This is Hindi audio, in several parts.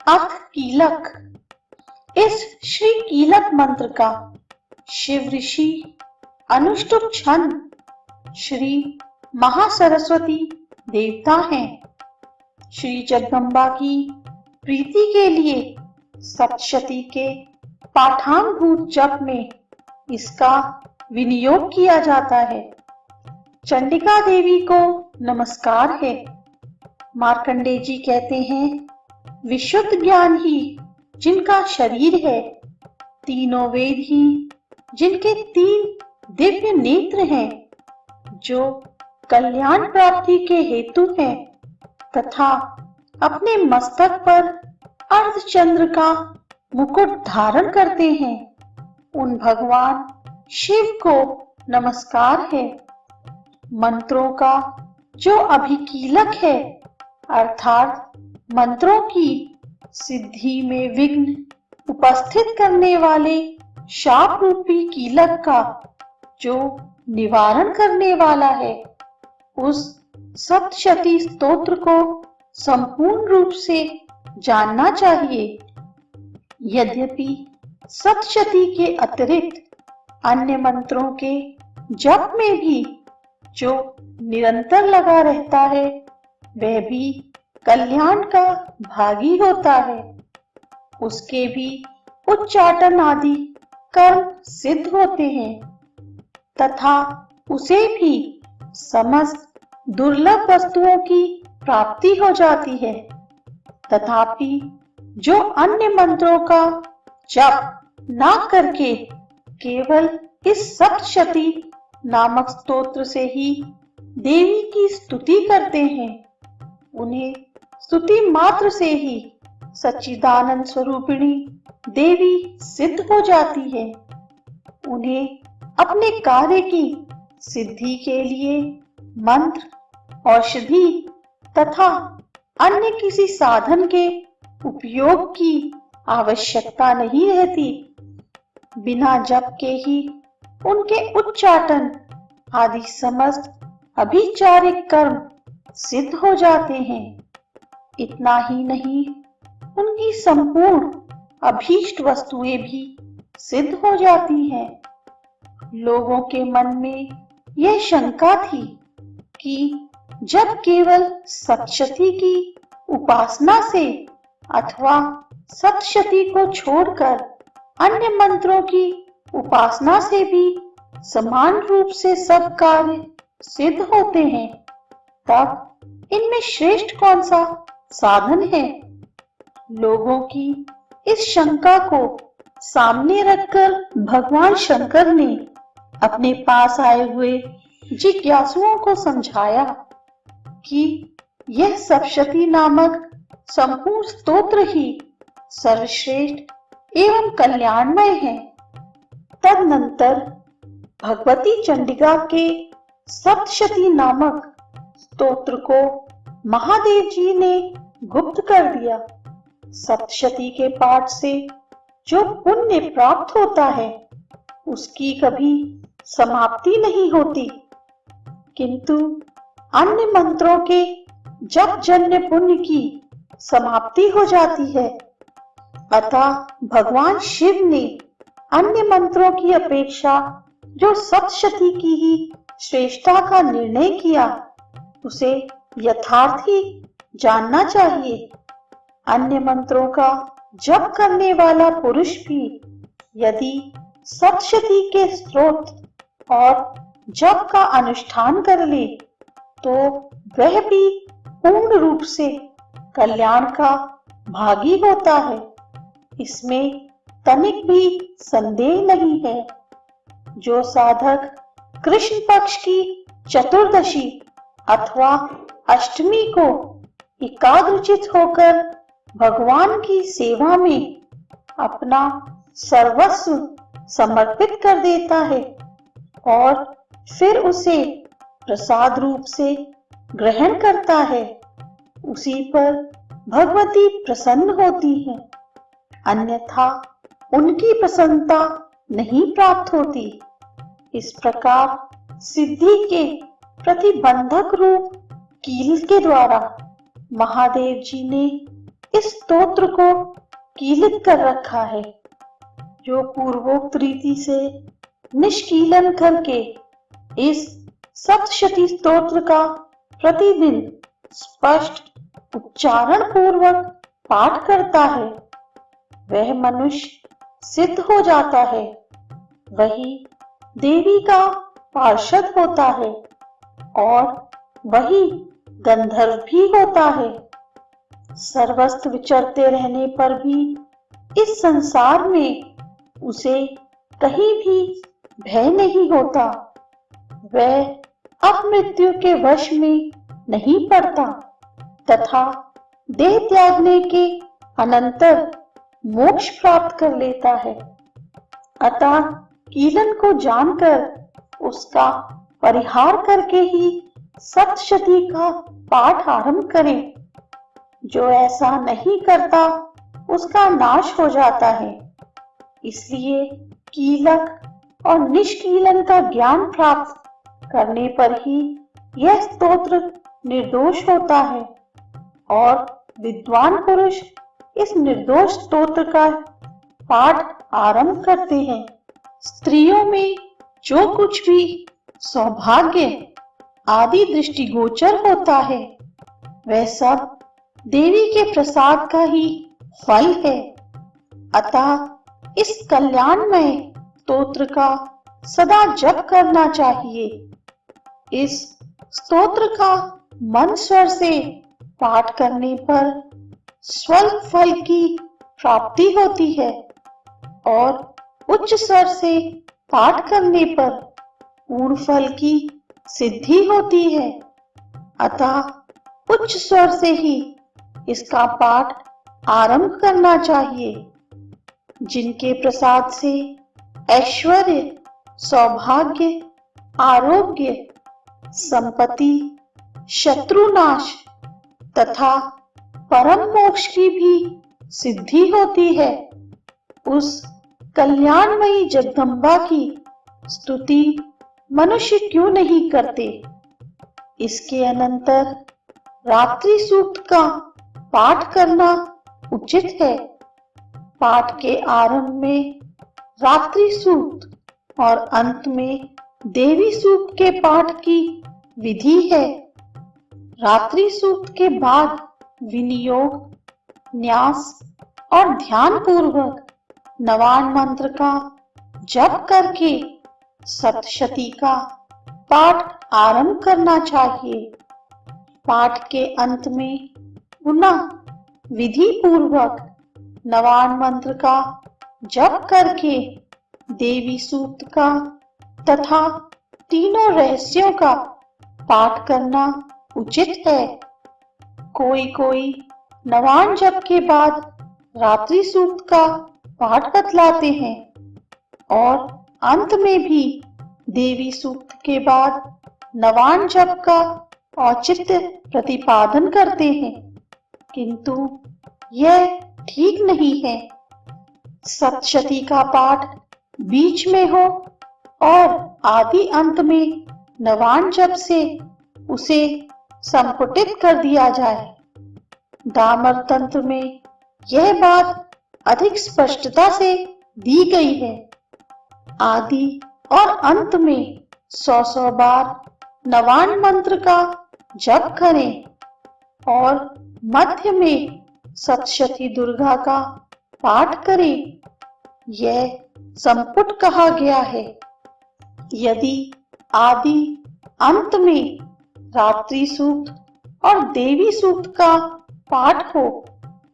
अथ कीलक। इस श्री कीलक मंत्र का शिव ऋषि अनुष्टुप छंद श्री महासरस्वती देवता हैं। श्री जगदम्बा की प्रीति के लिए सप्तशती के पाठांगभूत जप में इसका विनियोग किया जाता है। चंडिका देवी को नमस्कार है। मार्कंडेय जी कहते हैं, विशुद्ध ज्ञान ही जिनका शरीर है, तीनों वेद ही जिनके तीन दिव्य नेत्र हैं, जो कल्याण प्राप्ति के हेतु हैं तथा अपने मस्तक पर अर्धचंद्र का मुकुट धारण करते हैं, उन भगवान शिव को नमस्कार है। मंत्रों का जो अभिकीलक है, अर्थात मंत्रों की सिद्धि में विघ्न उपस्थित करने वाले शाप रूपी कीलक का जो निवारण करने वाला है, उस सप्तशती स्तोत्र को संपूर्ण रूप से जानना चाहिए। यद्यपि सप्तशती के अतिरिक्त अन्य मंत्रों के जप में भी जो निरंतर लगा रहता है, वह भी कल्याण का भागी होता है। उसके भी उच्चाटन आदि कर्म सिद्ध होते हैं तथा उसे भी समस्त दुर्लभ वस्तुओं की प्राप्ति हो जाती है। तथापि जो अन्य मंत्रों का जप ना करके केवल इस सप्तशती नामक स्तोत्र से ही देवी की स्तुति करते हैं, उन्हें स्तुति मात्र से ही सच्चिदानंद स्वरूपिणी देवी सिद्ध हो जाती है। उन्हें अपने कार्य की सिद्धि के लिए मंत्र, औषधि तथा अन्य किसी साधन के उपयोग की आवश्यकता नहीं रहती। बिना जप के ही उनके उच्चाटन आदि समस्त अभिचारिक कर्म सिद्ध हो जाते हैं। इतना ही नहीं, उनकी संपूर्ण अभीष्ट वस्तुएं भी सिद्ध हो जाती हैं। लोगों के मन में यह शंका थी कि जब केवल सप्तशती की उपासना से अथवा सप्तशती को छोड़कर अन्य मंत्रों की उपासना से भी समान रूप से सब कार्य सिद्ध होते हैं, तब इनमें श्रेष्ठ कौन सा साधन है? लोगों की इस शंका को सामने रखकर भगवान शंकर ने अपने पास आए हुए जिज्ञासुओं को समझाया कि यह सप्तशती नामक संपूर्ण स्तोत्र ही सर्वश्रेष्ठ एवं कल्याणमय है। तदनंतर भगवती चंडिका के सप्तशती नामक स्तोत्र को महादेव जी ने गुप्त कर दिया। सप्तशती के पाठ से जो पुण्य प्राप्त होता है, उसकी कभी समाप्ति नहीं होती, किंतु अन्य मंत्रों के जप जन्य पुण्य की समाप्ति हो जाती है। अतः भगवान शिव ने अन्य मंत्रों की अपेक्षा जो सप्तशती की ही श्रेष्ठता का निर्णय किया, उसे यथार्थ ही जानना चाहिए। अन्य मंत्रों का जप करने वाला पुरुष भी यदि सप्तशती के स्तोत्र और जप का अनुष्ठान कर ले, तो वह भी पूर्ण रूप से कल्याण का भागी होता है। इसमें तनिक भी संदेह नहीं है। जो साधक कृष्ण पक्ष की चतुर्दशी अथवा अष्टमी को एकाग्रचित होकर भगवान की सेवा में अपना सर्वस्व समर्पित कर देता है और फिर उसे प्रसाद रूप से ग्रहण करता है, उसी पर भगवती प्रसन्न होती है। अन्यथा उनकी प्रसन्नता नहीं प्राप्त होती। इस प्रकार सिद्धि के प्रतिबंधक रूप कील के द्वारा महादेव जी ने इस स्तोत्र को कीलित कर रखा है, जो पूर्वोक्त रीति से निष्कीलन करके इस सप्तशती स्तोत्र का प्रतिदिन स्पष्ट उच्चारण पूर्वक पाठ करता है, वह मनुष्य सिद्ध हो जाता है, वही देवी का पार्षद होता है और वही गंधर्व भी होता है। सर्वस्त्र विचरते रहने पर भी इस संसार में उसे कहीं भी भय नहीं होता, वह अपमृत्यु के वश में नहीं पड़ता तथा देह त्यागने के अनंतर मोक्ष प्राप्त कर लेता है। अतः कीलन को जानकर उसका परिहार करके ही सप्तशती का पाठ आरंभ करें। जो ऐसा नहीं करता उसका नाश हो जाता है। इसलिए कीलक और निष्कीलन का ज्ञान प्राप्त करने पर ही यह स्तोत्र निर्दोष होता है और विद्वान पुरुष इस निर्दोष स्तोत्र का पाठ आरंभ करते हैं। स्त्रियों में जो कुछ भी सौभाग्य आदि दृष्टिगोचर होता है, वह सब देवी के प्रसाद का ही फल है। अतः इस कल्याणमय स्तोत्र का सदा जप करना चाहिए। इस स्तोत्र का मन स्वर से पाठ करने पर स्वल्प फल की प्राप्ति होती है और उच्च स्वर से पाठ करने पर पूर्ण फल की सिद्धि होती है। अतः उच्च स्वर से ही इसका पाठ आरंभ करना चाहिए। जिनके प्रसाद से ऐश्वर्य, सौभाग्य, आरोग्य, संपत्ति, शत्रुनाश तथा परम मोक्ष की भी सिद्धि होती है, उस कल्याणमयी जगदम्बा की स्तुति मनुष्य क्यों नहीं करते। इसके अनंतर रात्रि सूक्त का पाठ करना उचित है। पाठ के आरंभ में रात्रि सूक्त और अंत में देवी सूक्त के पाठ की विधि है। रात्रि सूक्त के बाद विनियोग, न्यास और ध्यान पूर्वक नवान मंत्र का जप करके सप्तशती का पाठ आरंभ करना चाहिए। पाठ के अंत में पुनः विधि पूर्वक नवान मंत्र का जप करके देवी सूक्त का तथा तीनों रहस्यों का पाठ करना उचित है। कोई नवान जप के बाद रात्रि सूक्त का पाठ बतलाते हैं और अंत में भी देवी सूक्त के बाद नवान जप का औचित्य प्रतिपादन करते हैं, किंतु यह ठीक नहीं है। सप्तशती का पाठ बीच में हो और आदि अंत में नवान जप से उसे संपुटित कर दिया जाए। डामर तंत्र में यह बात अधिक स्पष्टता से दी गई है। आदि और अंत में 100 बार नवान मंत्र का जप करें और मध्य में सप्तशती दुर्गा का पाठ करें। यह संपुट कहा गया है। यदि आदि अंत में रात्रि सूक्त और देवी सूक्त का पाठ हो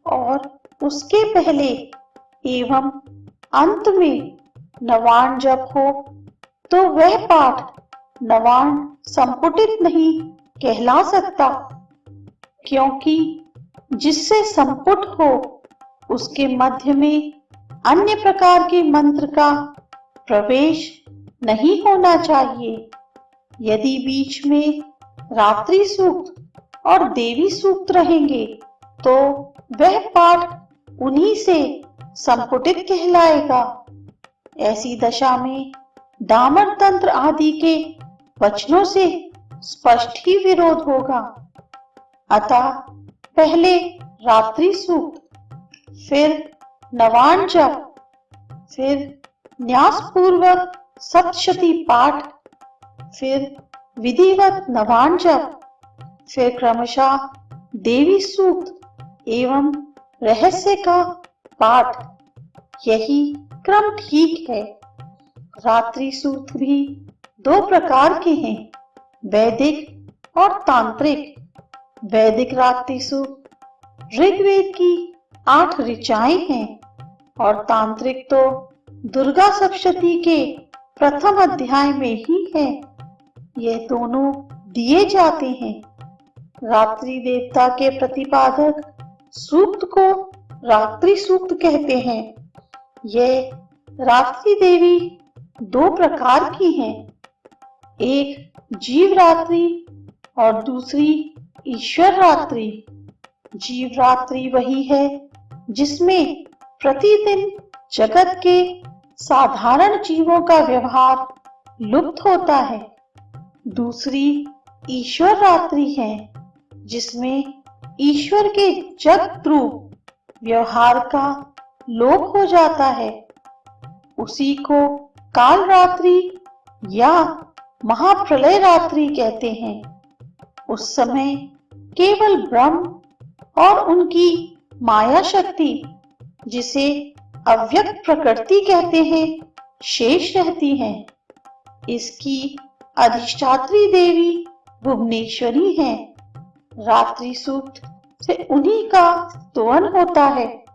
और उसके पहले एवं अंत में नवान जप हो, तो वह पाठ नवान संपुटित नहीं कहला सकता, क्योंकि जिससे संपुट हो उसके मध्य में अन्य प्रकार के मंत्र का प्रवेश नहीं होना चाहिए। यदि बीच में रात्रि सूक्त और देवी सूक्त रहेंगे तो वह पाठ उन्हीं से संपुटित कहलाएगा। ऐसी दशा में डामर तंत्र आदि के वचनों से स्पष्ट ही विरोध होगा। अतः पहले रात्रि सूक्त, फिर नवान जप, फिर न्यास पूर्वक सप्तशती पाठ, फिर विधिवत नवान जप, फिर क्रमशः देवी सूक्त एवं रहस्य का पाठ। यही क्रम ठीक है। रात्रि सूक्त भी दो प्रकार के हैं, वैदिक और तांत्रिक। वैदिक रात्रि सूक्त ऋग्वेद की 8 ऋचाएं हैं और तांत्रिक तो दुर्गा सप्तशती के प्रथम अध्याय में ही है। ये दोनों दिए जाते हैं। रात्रि देवता के प्रतिपादक सूक्त को रात्रि सूक्त कहते हैं। यह रात्रि देवी दो प्रकार की हैं, एक जीव रात्रि और दूसरी ईश्वर रात्रि। जीव रात्रि वही है जिसमें प्रतिदिन जगत के साधारण जीवों का व्यवहार लुप्त होता है। दूसरी ईश्वर रात्रि है जिसमें ईश्वर के जगत रूप व्यवहार का लोप हो जाता है। उसी को काल रात्रि या महाप्रलय रात्रि कहते हैं। उस समय केवल ब्रह्म और उनकी माया शक्ति, जिसे अव्यक्त प्रकृति कहते हैं, शेष रहती है। इसकी अधिष्ठात्री देवी भुवनेश्वरी है। रात्रि सूक्त से उन्हीं का स्तवन होता है।